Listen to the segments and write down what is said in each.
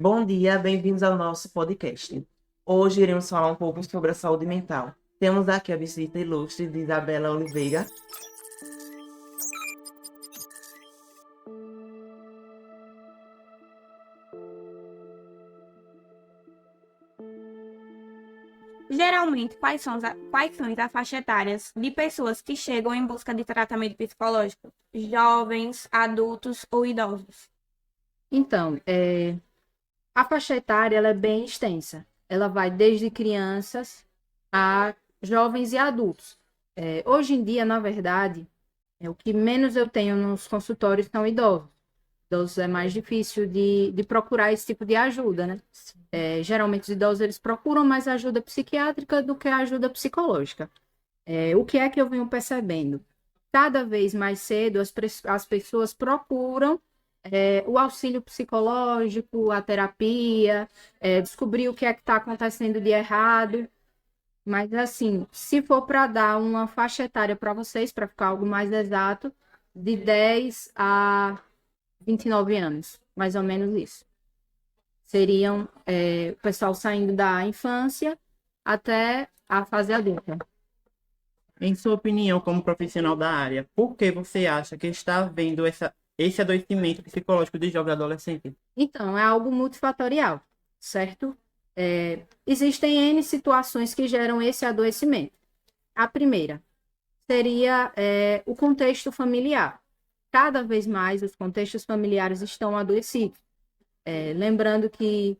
Bom dia, bem-vindos ao nosso podcast. Hoje iremos falar um pouco sobre a saúde mental. Temos aqui a visita ilustre de Isabela Oliveira. Geralmente, quais são as faixas etárias de pessoas que chegam em busca de tratamento psicológico? Jovens, adultos ou idosos? Então, a faixa etária ela é bem extensa. Ela vai desde crianças a jovens e adultos. Hoje em dia, na verdade, o que menos eu tenho nos consultórios são idosos. Idosos é mais difícil de procurar esse tipo de ajuda, né? Geralmente os idosos eles procuram mais ajuda psiquiátrica do que ajuda psicológica. O que é que eu venho percebendo? Cada vez mais cedo as pessoas procuram o auxílio psicológico, a terapia, descobrir o que é que está acontecendo de errado. Mas, assim, se for para dar uma faixa etária para vocês, para ficar algo mais exato, de 10 a 29 anos, mais ou menos isso. Seriam o pessoal saindo da infância até a fase adulta. Em sua opinião, como profissional da área, por que você acha que está havendo esse adoecimento psicológico de jovem adolescente? Então, é algo multifatorial, certo? Existem N situações que geram esse adoecimento. A primeira seria o contexto familiar. Cada vez mais os contextos familiares estão adoecidos. Lembrando que,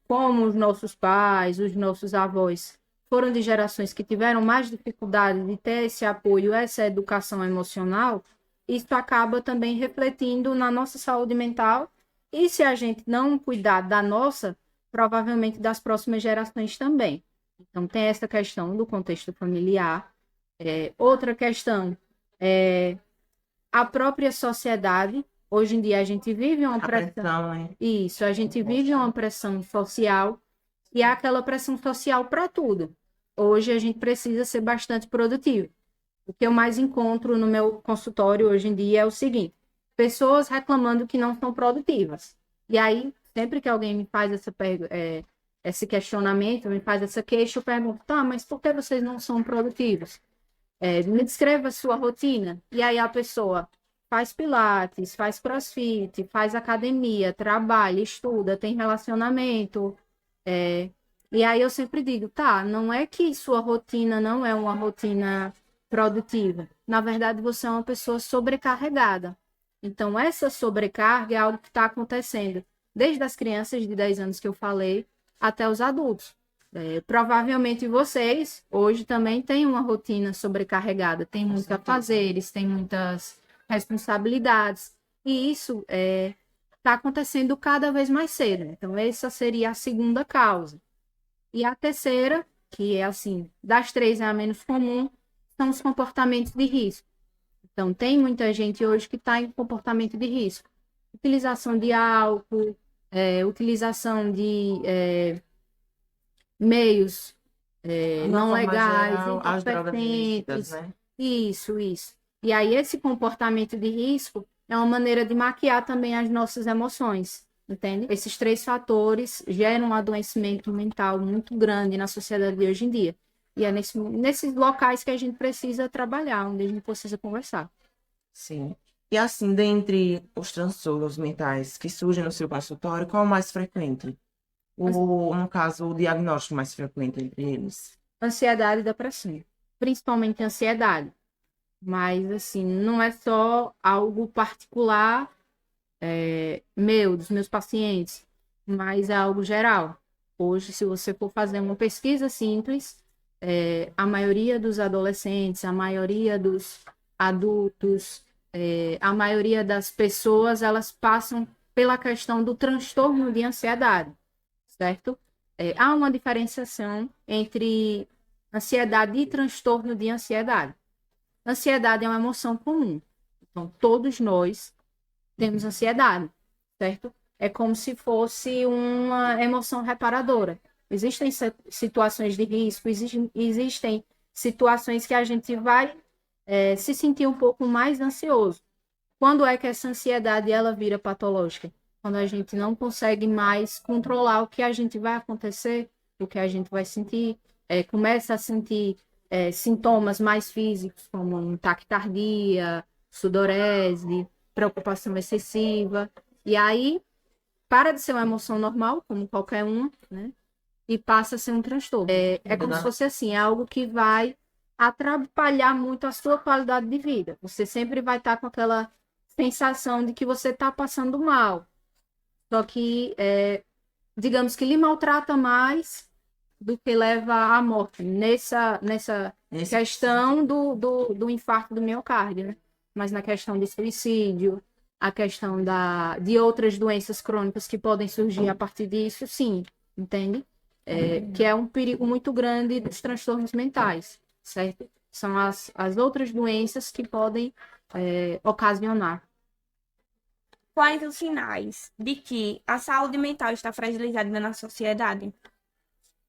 como os nossos pais, os nossos avós foram de gerações que tiveram mais dificuldade de ter esse apoio, essa educação emocional, isso acaba também refletindo na nossa saúde mental. E se a gente não cuidar da nossa, provavelmente das próximas gerações também. Então, tem essa questão do contexto familiar. Outra questão é a própria sociedade. Hoje em dia a gente vive uma pressão, né? Isso, a gente vive uma pressão social e há aquela pressão social para tudo. Hoje a gente precisa ser bastante produtivo. O que eu mais encontro no meu consultório hoje em dia é o seguinte: pessoas reclamando que não são produtivas. E aí, sempre que alguém me faz esse questionamento, me faz essa queixa, eu pergunto, tá, mas por que vocês não são produtivos? Me descreva a sua rotina. E aí a pessoa faz pilates, faz crossfit, faz academia, trabalha, estuda, tem relacionamento. E aí eu sempre digo, tá, não é que sua rotina não é uma rotina produtiva. Na verdade, você é uma pessoa sobrecarregada. Então, essa sobrecarga é algo que está acontecendo desde as crianças de 10 anos que eu falei até os adultos. Provavelmente vocês hoje também têm uma rotina sobrecarregada, tem muitos afazeres, tem muitas responsabilidades, e isso está acontecendo cada vez mais cedo. Então, essa seria a segunda causa. E a terceira, que é assim, das três é a menos comum, são os comportamentos de risco. Então, tem muita gente hoje que está em comportamento de risco. Utilização de álcool, utilização de meios não legais, Geral, as drogas ilícitas, entorpecentes. né? Isso, isso. E aí, esse comportamento de risco é uma maneira de maquiar também as nossas emoções, entende? Esses três fatores geram um adoecimento mental muito grande na sociedade de hoje em dia. E é nesses locais que a gente precisa trabalhar, onde a gente precisa conversar. Sim. E assim, dentre os transtornos mentais que surgem no seu consultório, qual é o mais frequente? No caso, o diagnóstico mais frequente entre eles? Ansiedade e depressão. Principalmente ansiedade. Mas, assim, não é só algo particular dos meus pacientes, mas é algo geral. Hoje, se você for fazer uma pesquisa simples, a maioria dos adolescentes, a maioria dos adultos, a maioria das pessoas, elas passam pela questão do transtorno de ansiedade, certo? Há uma diferenciação entre ansiedade e transtorno de ansiedade. Ansiedade é uma emoção comum. Então, todos nós temos ansiedade, certo? É como se fosse uma emoção reparadora. Existem situações de risco, existem situações que a gente vai se sentir um pouco mais ansioso. Quando é que essa ansiedade ela vira patológica? quando a gente não consegue mais controlar o que a gente vai acontecer, o que a gente vai sentir, começa a sentir sintomas mais físicos, como taquicardia, sudorese, preocupação excessiva, e aí para de ser uma emoção normal, como qualquer uma, né? E passa a ser um transtorno. É como se fosse assim, é algo que vai atrapalhar muito a sua qualidade de vida. Você sempre vai estar com aquela sensação de que você está passando mal. Só que, digamos que lhe maltrata mais do que leva à morte, nessa questão do infarto do miocárdio, né? Mas na questão de suicídio, a questão de outras doenças crônicas que podem surgir a partir disso, sim, entende? Que é um perigo muito grande dos transtornos mentais, certo? São as outras doenças que podem ocasionar. Quais os sinais de que a saúde mental está fragilizada na sociedade?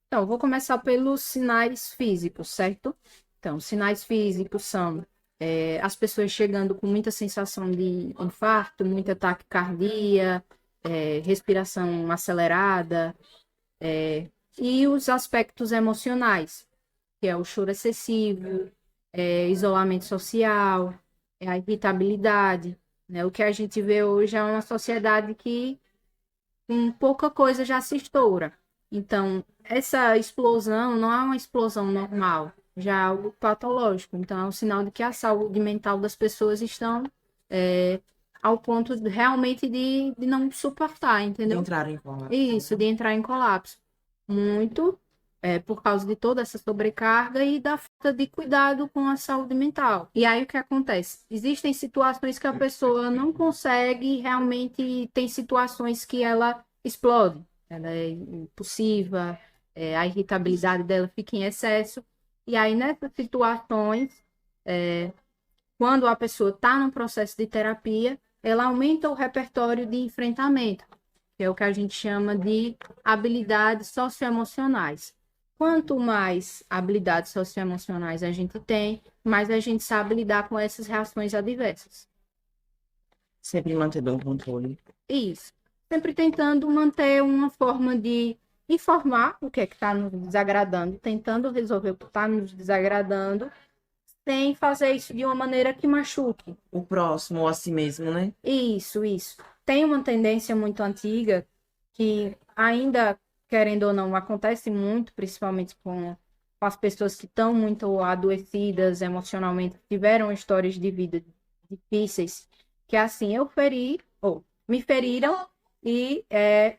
Então, vou começar pelos sinais físicos, certo? Então, sinais físicos são as pessoas chegando com muita sensação de infarto, muita taquicardia, respiração acelerada, e os aspectos emocionais, que é o choro excessivo, isolamento social, a irritabilidade, né? O que a gente vê hoje é uma sociedade que com pouca coisa já se estoura. Então, essa explosão não é uma explosão normal, já é algo patológico. Então, é um sinal de que a saúde mental das pessoas estão ao ponto realmente de não suportar, De entendeu? entrar em colapso. Isso, de entrar em colapso. Muito por causa de toda essa sobrecarga e da falta de cuidado com a saúde mental. E aí o que acontece? Existem situações que a pessoa não consegue realmente, tem situações que ela explode, ela é impulsiva, a irritabilidade dela fica em excesso. E aí nessas situações, quando a pessoa está num processo de terapia, ela aumenta o repertório de enfrentamento, que é o que a gente chama de habilidades socioemocionais. Quanto mais habilidades socioemocionais a gente tem, mais a gente sabe lidar com essas reações adversas. Sempre mantendo o controle. Isso. Sempre tentando manter uma forma de informar o que é que está nos desagradando, tentando resolver o que está nos desagradando, sem fazer isso de uma maneira que machuque. O próximo ou a si mesmo, né? Isso, isso. Tem uma tendência muito antiga que ainda, querendo ou não, acontece muito, principalmente com as pessoas que estão muito adoecidas emocionalmente, tiveram histórias de vida difíceis, que é assim, eu feri, ou me feriram e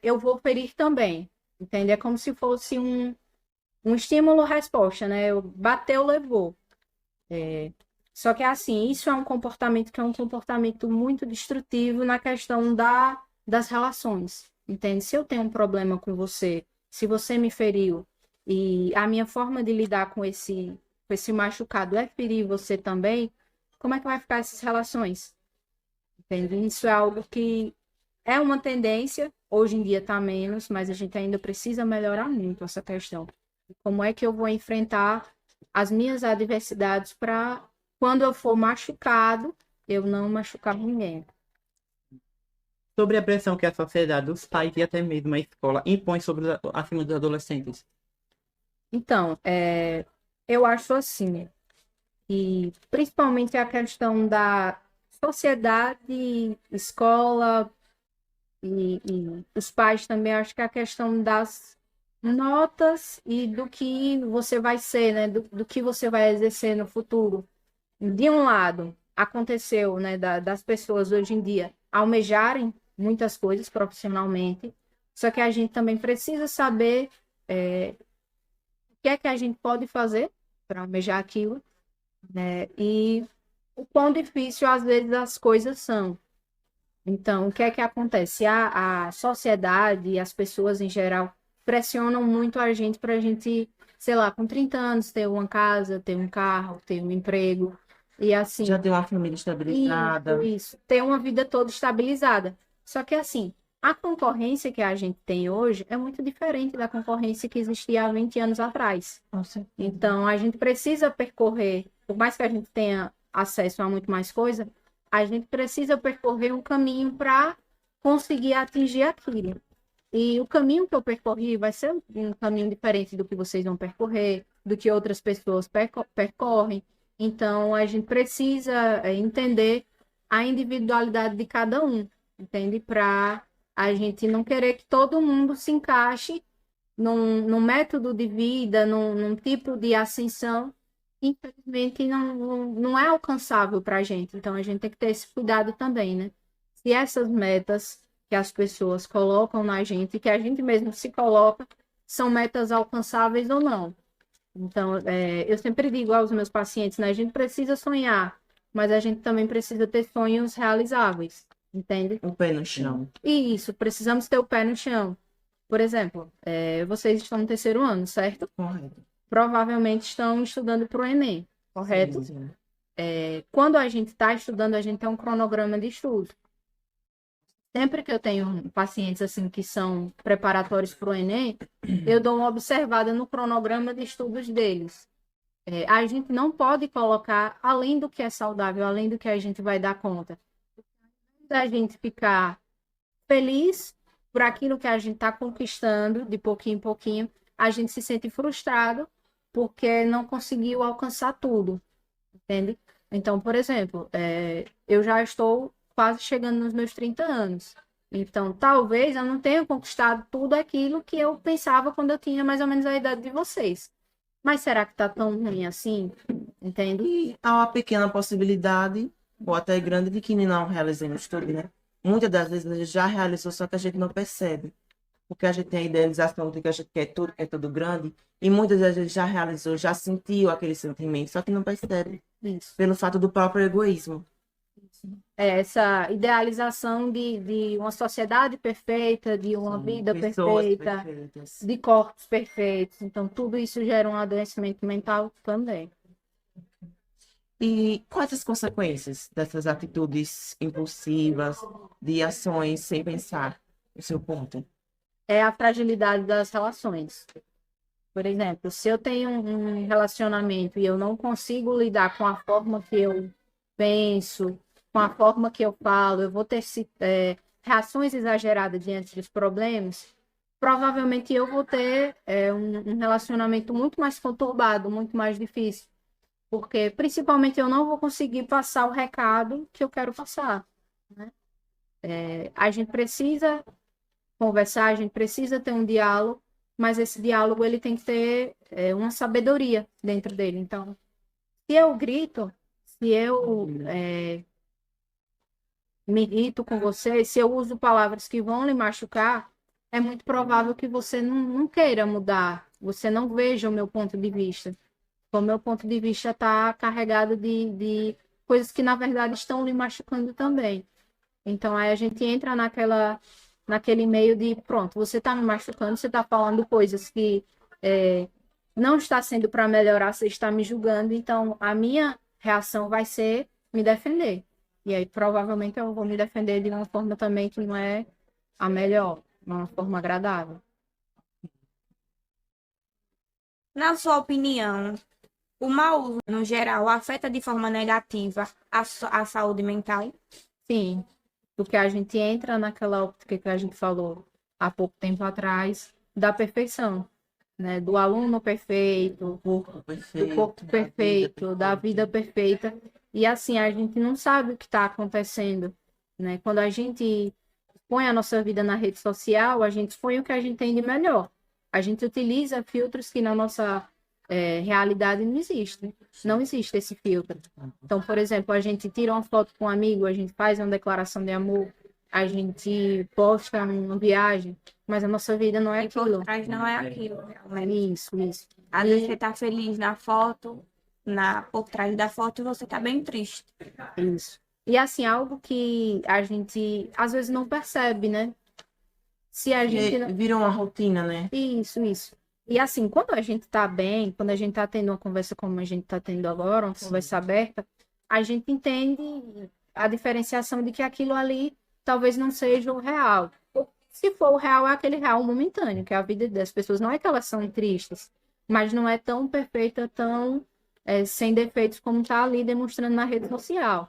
eu vou ferir também. Entende? É como se fosse um estímulo-resposta, né? Eu bateu, levou. Só que assim, isso é um comportamento que é um comportamento muito destrutivo na questão das relações, entende? Se eu tenho um problema com você, se você me feriu, e a minha forma de lidar com esse machucado é ferir você também, como é que vai ficar essas relações? Entende? Isso é algo que é uma tendência, hoje em dia está menos, mas a gente ainda precisa melhorar muito essa questão. Como é que eu vou enfrentar as minhas adversidades para, quando eu for machucado, eu não machucar ninguém. Sobre a pressão que a sociedade, os pais e até mesmo a escola impõe acima dos adolescentes. Então, eu acho assim, e principalmente a questão da sociedade, escola e os pais também, acho que a questão das notas e do que você vai ser, né, do que você vai exercer no futuro. De um lado, aconteceu, né, das pessoas hoje em dia almejarem muitas coisas profissionalmente, só que a gente também precisa saber o que é que a gente pode fazer para almejar aquilo, né, e o quão difícil às vezes as coisas são. Então, o que é que acontece? A sociedade e as pessoas em geral pressionam muito a gente para a gente, sei lá, com 30 anos ter uma casa, ter um carro, ter um emprego. E assim. Já tem uma família estabilizada. Isso. Ter uma vida toda estabilizada. Só que assim, a concorrência que a gente tem hoje é muito diferente da concorrência que existia há 20 anos atrás. Nossa. Então, a gente precisa percorrer, por mais que a gente tenha acesso a muito mais coisa, a gente precisa percorrer um caminho para conseguir atingir aquilo. E o caminho que eu percorri vai ser um caminho diferente do que vocês vão percorrer, do que outras pessoas percorrem. Então, a gente precisa entender a individualidade de cada um, entende? Para a gente não querer que todo mundo se encaixe num método de vida, num tipo de ascensão, infelizmente não é alcançável para a gente. Então, a gente tem que ter esse cuidado também, né? Se essas metas que as pessoas colocam na gente, que a gente mesmo se coloca, são metas alcançáveis ou não. Então, eu sempre digo aos meus pacientes, né? A gente precisa sonhar, mas a gente também precisa ter sonhos realizáveis, entende? O pé no chão. E isso, precisamos ter o pé no chão. Por exemplo, vocês estão no terceiro ano, certo? Correto. Provavelmente estão estudando para o Enem, correto? Sim. Quando a gente está estudando, a gente tem um cronograma de estudo. Sempre que eu tenho pacientes assim que são preparatórios para o Enem, eu dou uma observada no cronograma de estudos deles. A gente não pode colocar além do que é saudável, além do que a gente vai dar conta. Da gente ficar feliz por aquilo que a gente está conquistando, de pouquinho em pouquinho, a gente se sente frustrado porque não conseguiu alcançar tudo, entende? Então, por exemplo, eu já estou quase chegando nos meus 30 anos. Então, talvez eu não tenha conquistado tudo aquilo que eu pensava quando eu tinha mais ou menos a idade de vocês. Mas será que tá tão ruim assim? Entende? E há uma pequena possibilidade, ou até grande, de que não realizemos tudo, né? Muitas das vezes a gente já realizou, só que a gente não percebe. Porque a gente tem a idealização de que a gente quer tudo grande, e muitas das vezes já realizou, já sentiu aquele sentimento, só que não percebe, Isso. pelo fato do próprio egoísmo. Essa idealização de uma sociedade perfeita, de uma Sim, vida pessoas perfeita, perfeitas. de corpos perfeitos. Então, tudo isso gera um adoecimento mental também. E quais as consequências dessas atitudes impulsivas, de ações sem pensar, no seu ponto? É a fragilidade das relações. Por exemplo, se eu tenho um relacionamento e eu não consigo lidar com a forma que eu penso, com a forma que eu falo, eu vou ter reações exageradas diante dos problemas, provavelmente eu vou ter um relacionamento muito mais conturbado, muito mais difícil. Porque, principalmente, eu não vou conseguir passar o recado que eu quero passar, né? A gente precisa conversar, a gente precisa ter um diálogo, mas esse diálogo ele tem que ter uma sabedoria dentro dele. Então, se eu grito, se eu me irrito com você, se eu uso palavras que vão lhe machucar, é muito provável que você não queira mudar, você não veja o meu ponto de vista. O meu ponto de vista está carregado de coisas que, na verdade, estão lhe machucando também. Então, aí a gente entra naquele meio de, pronto, você está me machucando, você está falando coisas que não está sendo para melhorar, você está me julgando, então a minha reação vai ser me defender. E aí, provavelmente, eu vou me defender de uma forma também que não é a melhor, uma forma agradável. Na sua opinião, o mau uso, no geral, afeta de forma negativa a saúde mental? Sim, porque a gente entra naquela óptica que a gente falou há pouco tempo atrás, da perfeição, né? Do aluno perfeito, do corpo perfeito, da vida perfeita. E assim, a gente não sabe o que está acontecendo, né? Quando a gente põe a nossa vida na rede social, a gente põe o que a gente tem de melhor. A gente utiliza filtros que na nossa realidade não existe. Não existe esse filtro. Então, por exemplo, a gente tira uma foto com um amigo, a gente faz uma declaração de amor, a gente posta uma viagem, mas a nossa vida não é E por aquilo. trás não é aquilo, realmente. Isso. Às vezes você tá feliz na foto, por trás da foto você tá bem triste. Isso. E assim, algo que a gente às vezes não percebe, né? Se a gente não... Virou uma rotina, né? Isso. E assim, quando a gente tá bem, quando a gente tá tendo uma conversa como a gente tá tendo agora, uma conversa aberta, a gente entende a diferenciação de que aquilo ali talvez não seja o real. Se for o real, é aquele real momentâneo, que é a vida das pessoas. Não é que elas são tristes, mas não é tão perfeita, tão sem defeitos como tá ali demonstrando na rede social.